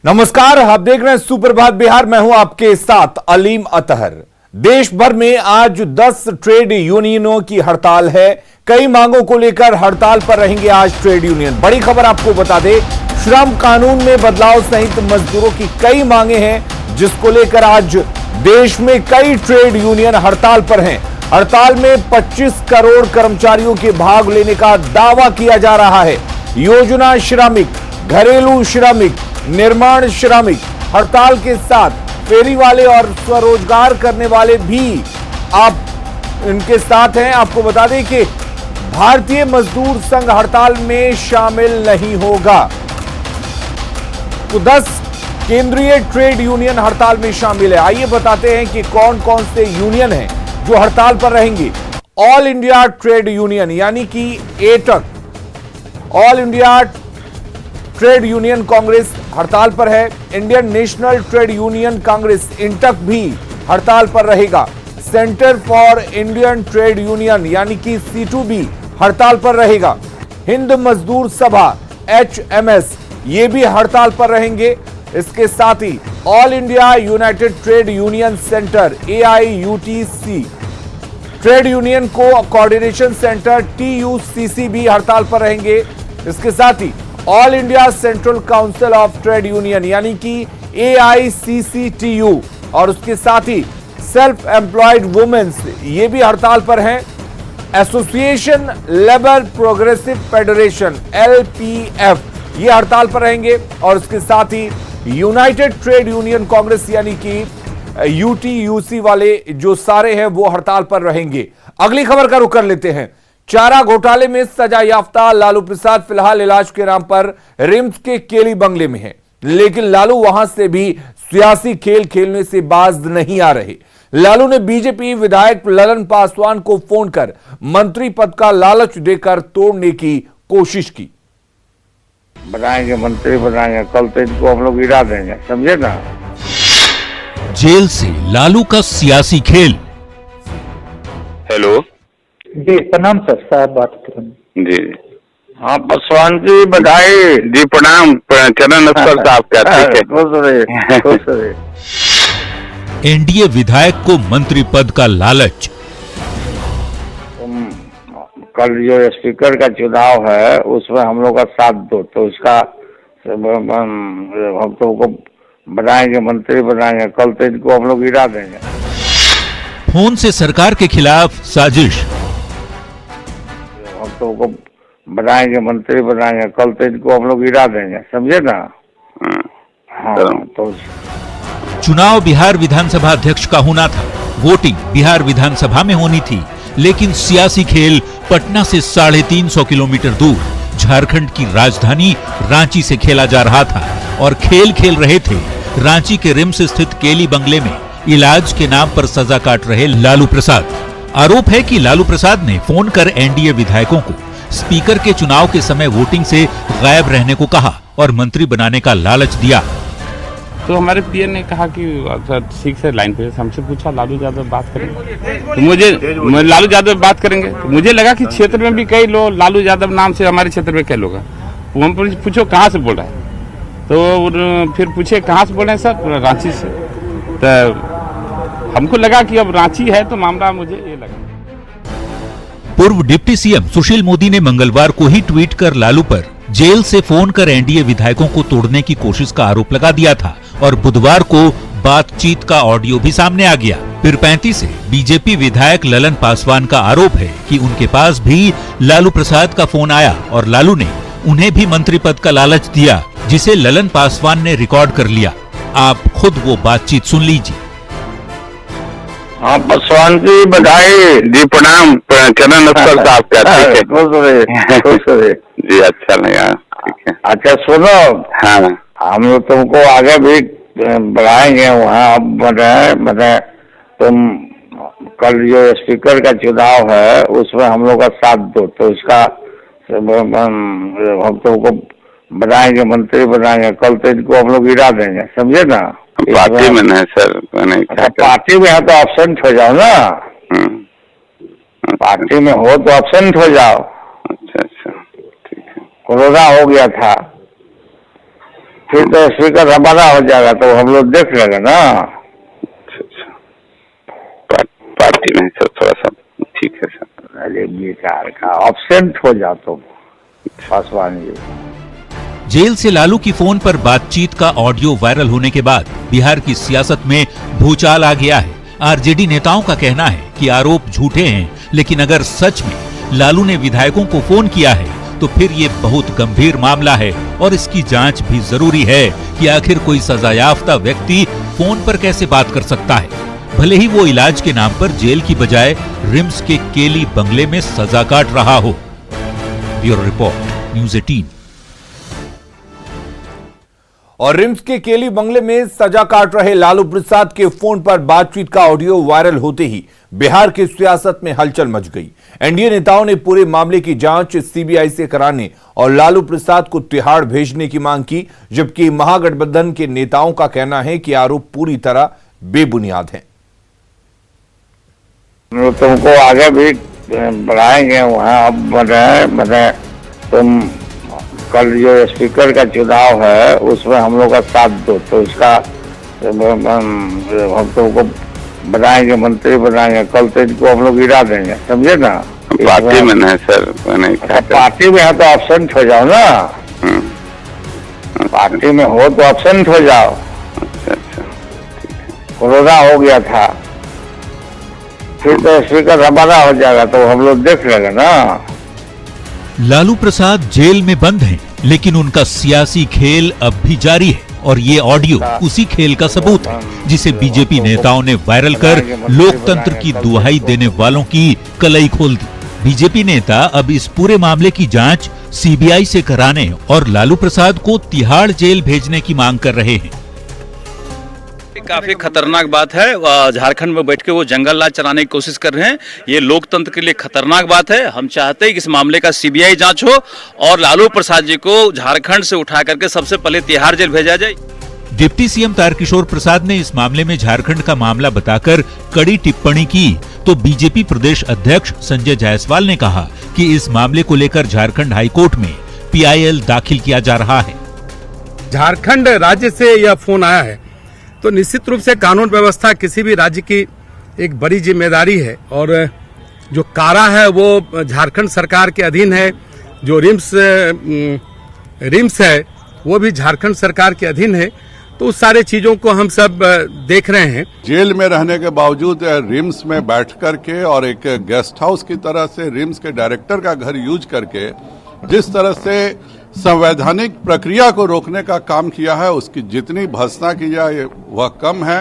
नमस्कार, आप देख रहे हैं सुप्रभात बिहार। मैं हूं आपके साथ अलीम अतहर। देश भर में आज 10 ट्रेड यूनियनों की हड़ताल है। कई मांगों को लेकर हड़ताल पर रहेंगे आज ट्रेड यूनियन। बड़ी खबर आपको बता दें, श्रम कानून में बदलाव सहित मजदूरों की कई मांगे हैं, जिसको लेकर आज देश में कई ट्रेड यूनियन हड़ताल पर हैं। हड़ताल में 25 करोड़ कर्मचारियों के भाग लेने का दावा किया जा रहा है। योजना श्रमिक, घरेलू श्रमिक, निर्माण श्रमिक हड़ताल के साथ फेरी वाले और स्वरोजगार करने वाले भी आप इनके साथ हैं। आपको बता दें कि भारतीय मजदूर संघ हड़ताल में शामिल नहीं होगा। तो 10 केंद्रीय ट्रेड यूनियन हड़ताल में शामिल है। आइए बताते हैं कि कौन कौन से यूनियन हैं जो हड़ताल पर रहेंगे। ऑल इंडिया ट्रेड यूनियन यानी कि AITUC, all India trade union Congress हड़ताल पर है। Indian national trade union Congress INTUC भी हड़ताल पर रहेगा। Centre for Indian trade union यानी कि C2B हड़ताल पर रहेगा। हिंद मजदूर सभा HMS ये भी हड़ताल पर रहेंगे। इसके साथ ही all India united trade union centre AIUTC, trade union coordination centre TUCC भी हड़ताल पर रहेंगे। इसके साथ ही all India central council of trade union यानी कि AICCTU और उसके साथ ही सेल्फ एम्प्लॉयड वुमेन्स ये भी हड़ताल पर हैं। Association labour progressive federation LPF ये हड़ताल पर रहेंगे और उसके साथ ही यूनाइटेड ट्रेड यूनियन कांग्रेस यानी कि UTUC वाले जो सारे हैं वो हड़ताल पर रहेंगे। अगली खबर का रुख कर लेते हैं। चारा घोटाले में सजा याफ्ता लालू प्रसाद फिलहाल इलाज के नाम पर रिम्स के केली बंगले में है, लेकिन लालू वहां से भी सियासी खेल खेलने से बाज नहीं आ रहे। लालू ने बीजेपी विधायक ललन पासवान को फोन कर मंत्री पद का लालच देकर तोड़ने की कोशिश की। बनाएंगे, मंत्री बनाएंगे, कल तो इनको हम लोग गिरा देंगे, समझे ना। जेल से लालू का सियासी खेल। हेलो जी प्रणाम सर, साहब बात कर रहे हैं। जी हाँ पासवान जी बधाई। जी प्रणाम। चरण नमस्कार साहब, क्या ठीक है? खुश रहे। एनडीए विधायक को मंत्री पद का लालच। तुम कल जो स्पीकर का चुनाव है उसमें हम लोग का साथ दो, तो उसका हम तुमको बनाएंगे, मंत्री बनाएंगे, कल तो इनको हम लोग गिरा देंगे। फोन से सरकार के खिलाफ साजिश। हम तुमको बनाएंगे, मंत्री बनाएंगे, कल तो इनको हम लोग गिरा देंगे, समझे ना। हाँ तो चुनाव बिहार विधानसभा अध्यक्ष का होना था, वोटिंग बिहार विधानसभा में होनी थी, लेकिन सियासी खेल पटना से 350 किलोमीटर दूर झारखंड की राजधानी रांची से खेला जा रहा था और खेल खेल रहे थे रांची के रिम्स स्थित केली बंगले में इलाज के नाम पर सजा काट रहे लालू प्रसाद। आरोप है कि लालू प्रसाद ने फोन कर एनडीए विधायकों को स्पीकर के चुनाव के समय वोटिंग से गायब रहने को कहा और मंत्री बनाने का लालच दिया। तो हमारे पीएन ने कहा कि ठीक से लाइन पे हमसे पूछा लालू यादव बात करेंगे, तो मुझे लालू यादव बात करेंगे, तो मुझे लगा कि क्षेत्र में भी कई लोग लालू यादव नाम से हमारे क्षेत्र में कई लोग हैं। हम पूछो कहाँ से बोल रहे हैं, तो फिर पूछे कहाँ से बोल रहे हैं सर, रांची से। तो हमको लगा कि अब रांची है तो मामला मुझे ये लगा। पूर्व डिप्टी सीएम सुशील मोदी ने मंगलवार को ही ट्वीट कर लालू पर जेल से फोन कर एनडीए विधायकों को तोड़ने की कोशिश का आरोप लगा दिया था और बुधवार को बातचीत का ऑडियो भी सामने आ गया। पीरपैंती से बीजेपी विधायक ललन पासवान का आरोप है कि उनके पास भी लालू प्रसाद का फोन आया और लालू ने उन्हें भी मंत्री पद का लालच दिया, जिसे ललन पासवान ने रिकॉर्ड कर लिया। आप खुद वो बातचीत सुन लीजिए। हाँ पासवान जी बधाई। जी प्रणाम। चरण नमस्कार साहब, क्या ठीक है? खुश रहे। जी अच्छा लगा, ठीक है। अच्छा सुनो, हाँ हम लोग तुमको आगे भी बढ़ाएंगे वहाँ। मैंने तुम कल जो स्पीकर का चुनाव है उसमें हम लोग का साथ दो, तो उसका हम तुमको बनाएंगे, मंत्री बनाएंगे, कल तो इनको हम लोग गिरा देंगे, समझे ना। पार्टी में नहीं सर, पार्टी में है तो एब्सेंट हो जाओ ना। पार्टी में हो तो एब्सेंट हो जाओ। अच्छा अच्छा ठीक है। कोरोना हो गया था। फिर तो स्पीकर हमारा हो जाएगा तो हम लोग देख लेंगे ना। पार्टी में सर थोड़ा सा ठीक है सर। अरे बेकार का ऑब्सेंट हो जा तुम पासवान जी। जेल से लालू की फोन पर बातचीत का ऑडियो वायरल होने के बाद बिहार की सियासत में भूचाल आ गया है। आरजेडी नेताओं का कहना है कि आरोप झूठे हैं, लेकिन अगर सच में लालू ने विधायकों को फोन किया है तो फिर ये बहुत गंभीर मामला है और इसकी जांच भी जरूरी है कि आखिर कोई सजायाफ्ता व्यक्ति फोन पर कैसे बात कर सकता है, भले ही वो इलाज के नाम पर जेल की बजाय रिम्स के केली बंगले में सजा काट रहा हो। Bureau report, news 18। और रिम्स के केली बंगले में सजा काट रहे लालू प्रसाद के फोन पर बातचीत का ऑडियो वायरल होते ही बिहार की सियासत में हलचल मच गई। एनडीए नेताओं ने पूरे मामले की जांच सीबीआई से कराने और लालू प्रसाद को तिहाड़ भेजने की मांग की, जबकि महागठबंधन के नेताओं का कहना है कि आरोप पूरी तरह बेबुनियाद हैं। तुमको आगे भी बढ़ाएंगे वहाँ। अब तुम कल जो स्पीकर का चुनाव है उसमें हम लोग का साथ दो, तो इसका हम तुमको बनाएंगे, मंत्री बनाएंगे। कल तो इनको हम लोग गिरा देंगे, समझे ना। पार्टी में नहीं सर, मैंने पार्टी में है तो एब्सेंट हो जाओ ना। पार्टी में हो तो एब्सेंट हो जाओ। कोरोना हो गया था, फिर तो स्पीकर हमारा हो जाएगा तो हम लोग देख लेंगे ना। लालू प्रसाद जेल में बंद हैं, लेकिन उनका सियासी खेल अब भी जारी है और ये ऑडियो उसी खेल का सबूत है, जिसे बीजेपी नेताओं ने वायरल कर लोकतंत्र की दुहाई देने वालों की कलई खोल दी। बीजेपी नेता अब इस पूरे मामले की जांच सीबीआई से कराने और लालू प्रसाद को तिहाड़ जेल भेजने की मांग कर रहे हैं। काफी खतरनाक बात है। झारखंड में बैठ के वो जंगल राज चलाने की कोशिश कर रहे हैं। ये लोकतंत्र के लिए खतरनाक बात है। हम चाहते हैं कि इस मामले का सीबीआई जांच हो और लालू प्रसाद जी को झारखंड से उठा करके सबसे पहले तिहाड़ जेल भेजा जाए। डिप्टी सीएम तारकिशोर प्रसाद ने इस मामले में झारखंड का मामला बताकर कड़ी टिप्पणी की, तो बीजेपी प्रदेश अध्यक्ष संजय जायसवाल ने कहा कि इस मामले को लेकर झारखंड हाईकोर्ट में पीआईएल दाखिल किया जा रहा है। झारखंड राज्य से यह फोन आया है तो निश्चित रूप से कानून व्यवस्था किसी भी राज्य की एक बड़ी जिम्मेदारी है और जो कारा है वो झारखंड सरकार के अधीन है। जो रिम्स है वो भी झारखंड सरकार के अधीन है। तो उस सारे चीजों को हम सब देख रहे हैं। जेल में रहने के बावजूद रिम्स में बैठ करके और एक गेस्ट हाउस की तरह से रिम्स के डायरेक्टर का घर यूज करके जिस तरह से संवैधानिक प्रक्रिया को रोकने का काम किया है, उसकी जितनी भर्त्सना की जाए वह कम है।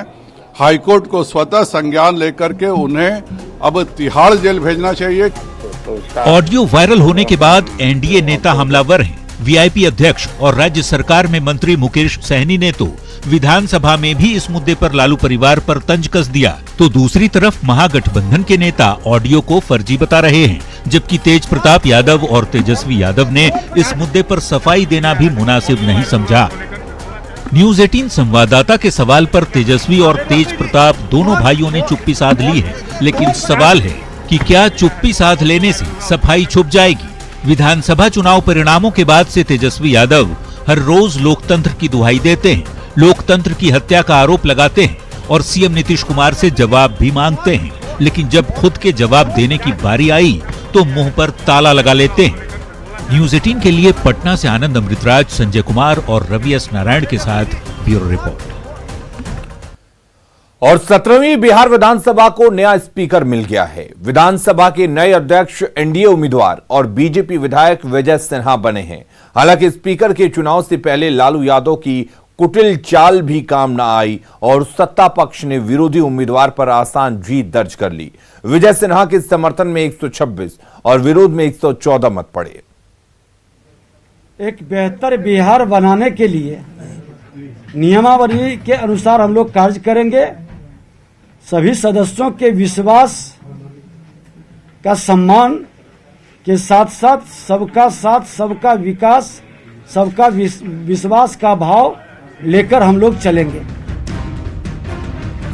हाईकोर्ट को स्वतः संज्ञान लेकर के उन्हें अब तिहाड़ जेल भेजना चाहिए। ऑडियो वायरल होने के बाद एनडीए नेता हमलावर हैं। वीआईपी अध्यक्ष और राज्य सरकार में मंत्री मुकेश सहनी ने तो विधानसभा में भी इस मुद्दे पर लालू परिवार पर तंज कस दिया, तो दूसरी तरफ महागठबंधन के नेता ऑडियो को फर्जी बता रहे हैं, जबकि तेज प्रताप यादव और तेजस्वी यादव ने इस मुद्दे पर सफाई देना भी मुनासिब नहीं समझा। न्यूज़ 18 संवाददाता के सवाल पर तेजस्वी और तेज प्रताप दोनों भाइयों ने चुप्पी साध ली है, लेकिन सवाल है कि क्या चुप्पी साध लेने से सफाई छुप जाएगी। विधानसभा चुनाव परिणामों के बाद से तेजस्वी यादव हर रोज लोकतंत्र की दुहाई देते हैं, लोकतंत्र की हत्या का आरोप लगाते हैं और सीएम नीतीश कुमार से जवाब भी मांगते हैं, लेकिन जब खुद के जवाब देने की बारी आई तो मुंह पर ताला लगा लेते हैं। न्यूज़ 18 के लिए पटना से आनंद अमृतराज, संजय कुमार और रवि एस नारायण के साथ ब्यूरो रिपोर्ट। और 17वीं बिहार विधानसभा को नया स्पीकर मिल गया है। विधानसभा के नए अध्यक्ष एनडीए उम्मीदवार और बीजेपी विधायक विजय सिन्हा बने हैं। हालांकि स्पीकर के चुनाव से पहले लालू यादव की कुटिल चाल भी काम न आई और सत्ता पक्ष ने विरोधी उम्मीदवार पर आसान जीत दर्ज कर ली। विजय सिन्हा के समर्थन में 126 और विरोध में 114 मत पड़े। एक बेहतर बिहार बनाने के लिए नियमावली के अनुसार हम लोग कार्य करेंगे। सभी सदस्यों के विश्वास का सम्मान के साथ साथ सबका साथ, सबका विकास, सबका विश्वास का भाव लेकर हम लोग चलेंगे।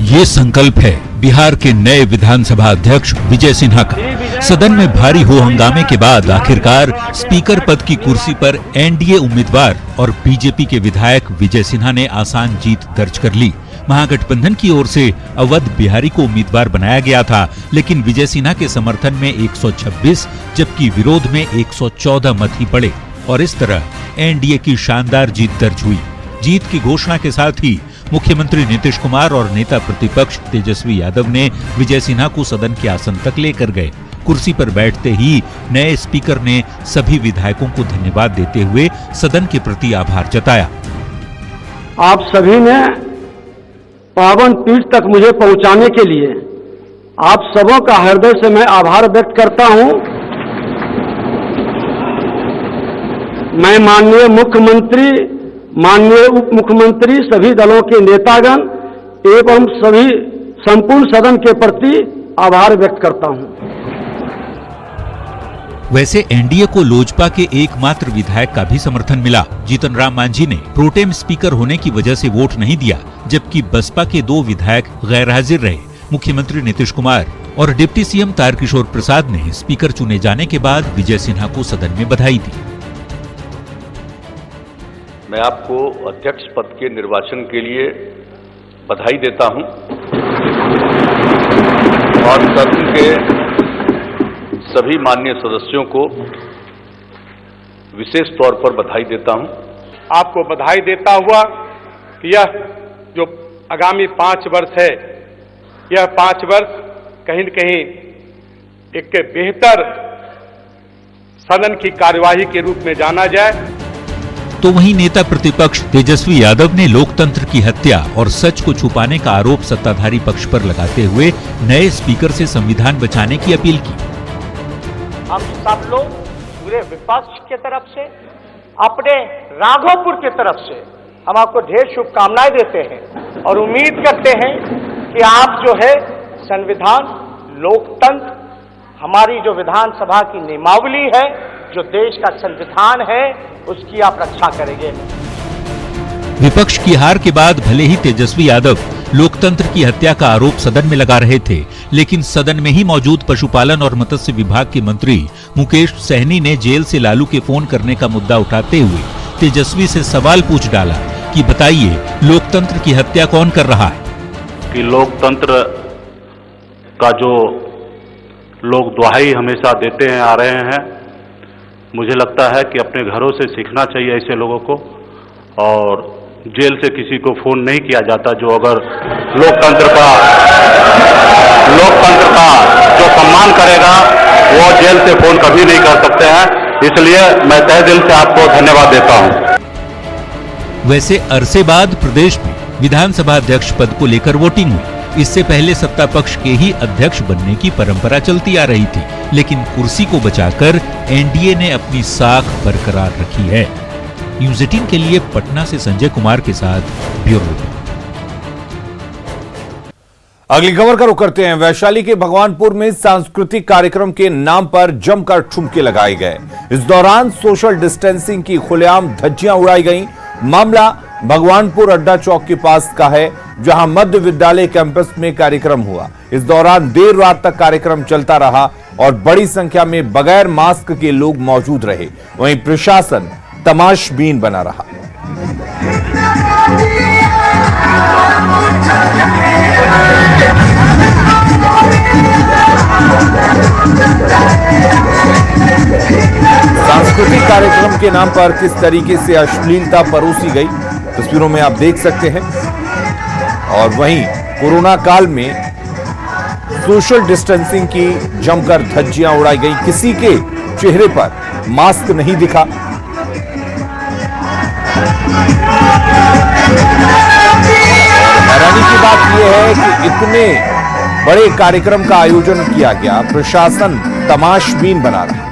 ये संकल्प है बिहार के नए विधानसभा अध्यक्ष विजय सिन्हा का। सदन में भारी हो हंगामे के बाद आखिरकार स्पीकर पद की कुर्सी पर एनडीए उम्मीदवार और बीजेपी के विधायक विजय सिन्हा ने आसान जीत दर्ज कर ली। महागठबंधन की ओर से अवध बिहारी को उम्मीदवार बनाया गया था, लेकिन विजय सिन्हा के समर्थन में 126 जबकि विरोध में 114 मत ही पड़े और इस तरह एनडीए की शानदार जीत दर्ज हुई। जीत की घोषणा के साथ ही मुख्यमंत्री नीतीश कुमार और नेता प्रतिपक्ष तेजस्वी यादव ने विजय सिन्हा को सदन के आसन तक लेकर गए। कुर्सी पर बैठते ही नए स्पीकर ने सभी विधायकों को धन्यवाद देते हुए सदन के प्रति आभार जताया। आप सभी ने पावन पीठ तक मुझे पहुंचाने के लिए आप सबों का हृदय से मैं आभार व्यक्त करता हूं। मैं माननीय मुख्यमंत्री, माननीय उप मुख्यमंत्री, सभी दलों के नेतागण एवं सभी संपूर्ण सदन के प्रति आभार व्यक्त करता हूं। वैसे एनडीए को लोजपा के एकमात्र विधायक का भी समर्थन मिला। जीतन राम मांझी ने प्रोटेम स्पीकर होने की वजह से वोट नहीं दिया, जबकि बसपा के 2 विधायक गैर हाजिर रहे। मुख्यमंत्री नीतीश कुमार और डिप्टी सीएम तारकिशोर प्रसाद ने स्पीकर चुने जाने के बाद विजय सिन्हा को सदन में बधाई दी। मैं आपको अध्यक्ष पद के निर्वाचन के लिए बधाई देता हूं और सदन के सभी माननीय सदस्यों को विशेष तौर पर बधाई देता हूं। आपको बधाई देता हुआ कि यह जो आगामी 5 वर्ष है, यह 5 वर्ष कहीं न कहीं एक बेहतर सदन की कार्यवाही के रूप में जाना जाए। तो वहीं नेता प्रतिपक्ष तेजस्वी यादव ने लोकतंत्र की हत्या और सच को छुपाने का आरोप सत्ताधारी पक्ष पर लगाते हुए नए स्पीकर से संविधान बचाने की अपील की। हम सब लोग पूरे विपक्ष के तरफ से, अपने राघोपुर की तरफ से हम आपको ढेर शुभकामनाएं देते हैं और उम्मीद करते हैं कि आप जो है संविधान, लोकतंत्र, हमारी जो विधानसभा की नियमावली है, जो देश का संविधान है, उसकी आप रक्षा करेंगे। विपक्ष की हार के बाद भले ही तेजस्वी यादव लोकतंत्र की हत्या का आरोप सदन में लगा रहे थे, लेकिन सदन में ही मौजूद पशुपालन और मत्स्य विभाग के मंत्री मुकेश सहनी ने जेल से लालू के फोन करने का मुद्दा उठाते हुए तेजस्वी से सवाल पूछ डाला कि बताइए लोकतंत्र की हत्या कौन कर रहा है। कि लोकतंत्र का जो लोग दुहाई हमेशा देते हैं आ रहे हैं, मुझे लगता है कि अपने घरों से सीखना चाहिए ऐसे लोगों को, और जेल से किसी को फोन नहीं किया जाता जो अगर लोकतंत्र का जो सम्मान करेगा वो जेल से फोन कभी नहीं कर सकते हैं। इसलिए मैं तहे दिल से आपको धन्यवाद देता हूं। वैसे अरसे बाद प्रदेश में विधानसभा अध्यक्ष पद को लेकर वोटिंग हुई। इससे पहले सत्ता पक्ष के ही अध्यक्ष बनने की परंपरा चलती आ रही थी, लेकिन कुर्सी को बचाकर एनडीए ने अपनी साख बरकरार रखी है। न्यूज़ 18 के लिए पटना से संजय कुमार के साथ ब्यूरो रिपोर्ट। अगली खबर का रुख करते हैं। वैशाली के भगवानपुर में सांस्कृतिक कार्यक्रम के नाम पर जमकर ठुमके लगाए गए। इस दौरान सोशल डिस्टेंसिंग की खुलेआम धज्जियां उड़ाई गईं। मामला भगवानपुर अड्डा चौक के पास का है, जहां मध्य विद्यालय कैंपस में कार्यक्रम हुआ। इस दौरान देर रात तक कार्यक्रम चलता रहा और बड़ी संख्या में बगैर मास्क के लोग मौजूद रहे। वहीं प्रशासन तमाशबीन बना रहा। सांस्कृतिक कार्यक्रम के नाम पर किस तरीके से अश्लीलता परोसी गई, तस्वीरों में आप देख सकते हैं। और वहीं कोरोना काल में सोशल डिस्टेंसिंग की जमकर धज्जियां उड़ाई गई। किसी के चेहरे पर मास्क नहीं दिखा। हैरानी की बात यह है कि इतने बड़े कार्यक्रम का आयोजन किया गया, प्रशासन तमाशबीन बना रहा।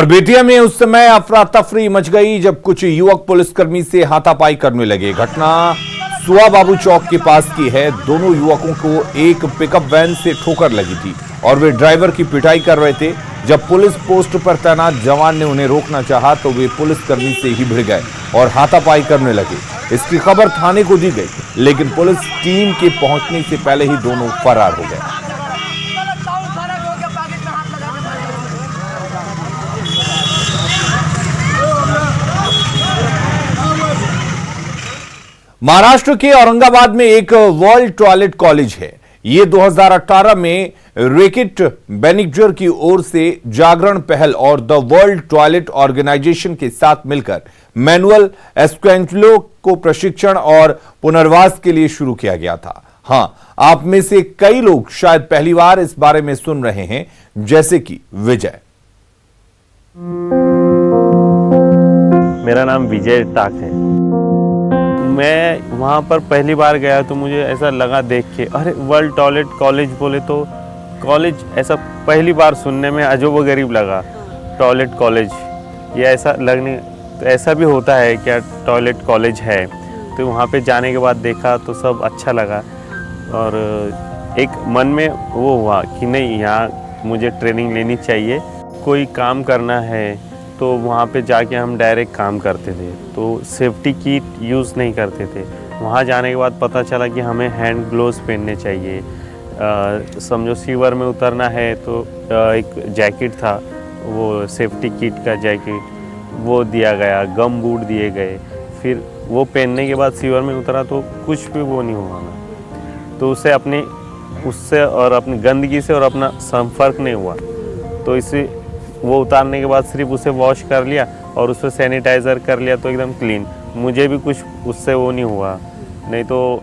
और बेतिया में उस समय अफरा तफरी मच गई जब कुछ युवक पुलिसकर्मी से हाथापाई करने लगे। घटना सुआ बाबू चौक के पास की है। दोनों युवकों को एक पिकअप वैन से ठोकर लगी थी और वे ड्राइवर की पिटाई कर रहे थे। जब पुलिस पोस्ट पर तैनात जवान ने उन्हें रोकना चाहा तो वे पुलिसकर्मी से ही भिड़ गए और हाथापाई करने लगे। इसकी खबर थाने को दी गई, लेकिन पुलिस टीम के पहुंचने से पहले ही दोनों फरार हो गए। महाराष्ट्र के औरंगाबाद में एक वर्ल्ड टॉयलेट कॉलेज है। ये 2018 में रेकिट बेनिक्जर की ओर से जागरण पहल और द वर्ल्ड टॉयलेट ऑर्गेनाइजेशन के साथ मिलकर मैनुअल एस्क्वेंटलो को प्रशिक्षण और पुनर्वास के लिए शुरू किया गया था। हां, आप में से कई लोग शायद पहली बार इस बारे में सुन रहे हैं, जैसे कि विजय। मेरा नाम विजय टाक है। मैं वहाँ पर पहली बार गया तो मुझे ऐसा लगा देख के, अरे वर्ल्ड टॉयलेट कॉलेज बोले तो कॉलेज ऐसा पहली बार सुनने में अजब-व-गरीब लगा। टॉयलेट कॉलेज ये ऐसा लगने, तो ऐसा भी होता है क्या टॉयलेट कॉलेज है? तो वहाँ पे जाने के बाद देखा तो सब अच्छा लगा और एक मन में वो हुआ कि नहीं, यहाँ मुझे ट्रेनिंग लेनी चाहिए। कोई काम करना है तो वहाँ पे जाके हम डायरेक्ट काम करते थे, तो सेफ्टी किट यूज़ नहीं करते थे। वहाँ जाने के बाद पता चला कि हमें हैंड ग्लोव्स पहनने चाहिए। समझो सीवर में उतरना है तो एक जैकेट था, वो सेफ्टी किट का जैकेट, वो दिया गया, गम बूट दिए गए। फिर वो पहनने के बाद सीवर में उतरा तो कुछ भी वो नहीं हुआ ना, तो उससे और अपनी गंदगी से और अपना संपर्क नहीं हुआ। तो इसे वो उतारने के बाद सिर्फ उसे वॉश कर लिया और उस पर सैनिटाइज़र कर लिया तो एकदम क्लीन। मुझे भी कुछ उससे वो नहीं हुआ, नहीं तो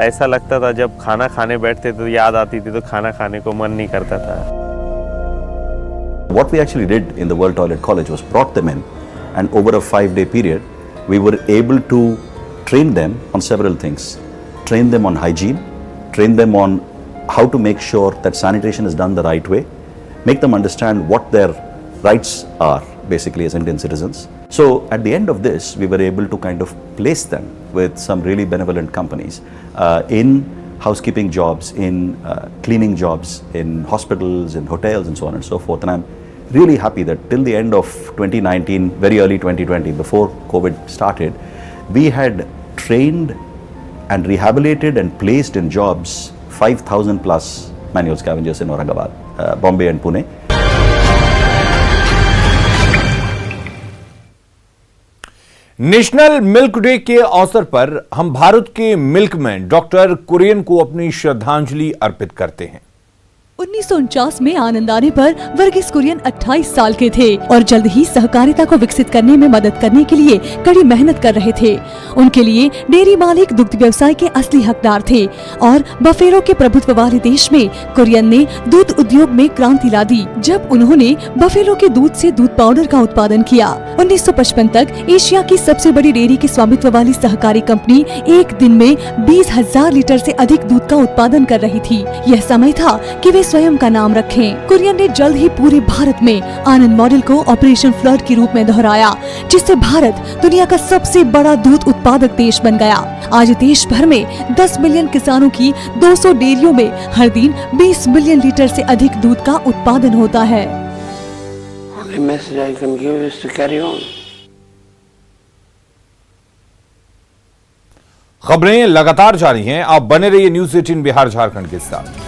ऐसा लगता था जब खाना खाने बैठते तो याद आती थी तो खाना खाने को मन नहीं करता था। What we actually did in the World Toilet College was brought them in, and over a 5-day period we were able to train them on several things. Train them on hygiene, train them on how to make sure that sanitation is done the right way, make them understand what their rights are basically as Indian citizens. So at the end of this, we were able to kind of place them with some really benevolent companies in housekeeping jobs, in cleaning jobs, in hospitals, in hotels and so on and so forth. And I'm really happy that till the end of 2019, very early 2020, before COVID started, we had trained and rehabilitated and placed in jobs 5,000 plus manual scavengers in Aurangabad, Bombay and Pune. National milk day के अवसर पर हम भारत के milkman doctor Kurien को अपनी श्रद्धांजलि अर्पित करते हैं। 1949 में आनंद आने पर वर्गीस कुरियन 28 साल के थे और जल्द ही सहकारिता को विकसित करने में मदद करने के लिए कड़ी मेहनत कर रहे थे। उनके लिए डेयरी मालिक दुग्ध व्यवसाय के असली हकदार थे और बफेलो के प्रभुत्व वाले देश में कुरियन ने दूध उद्योग में क्रांति ला दी जब उन्होंने बफेलो के दूध से दूध पाउडर का उत्पादन किया। 1955 तक एशिया की सबसे बड़ी डेयरी के स्वामित्व वाली सहकारी कंपनी एक दिन में 20,000 लीटर से अधिक दूध का उत्पादन कर रही थी। यह समय था कि वे स्वयं का नाम रखें। कुरियन ने जल्द ही पूरे भारत में आनंद मॉडल को ऑपरेशन फ्लड के रूप में दोहराया, जिससे भारत दुनिया का सबसे बड़ा दूध उत्पादक देश बन गया। आज देश भर में 10 मिलियन किसानों की 200 डेयरियों में हर दिन 20 मिलियन लीटर से अधिक दूध का उत्पादन होता है। खबरें लगातार जारी हैं, आप बने रहिए न्यूज़ 18 बिहार झारखंड के साथ।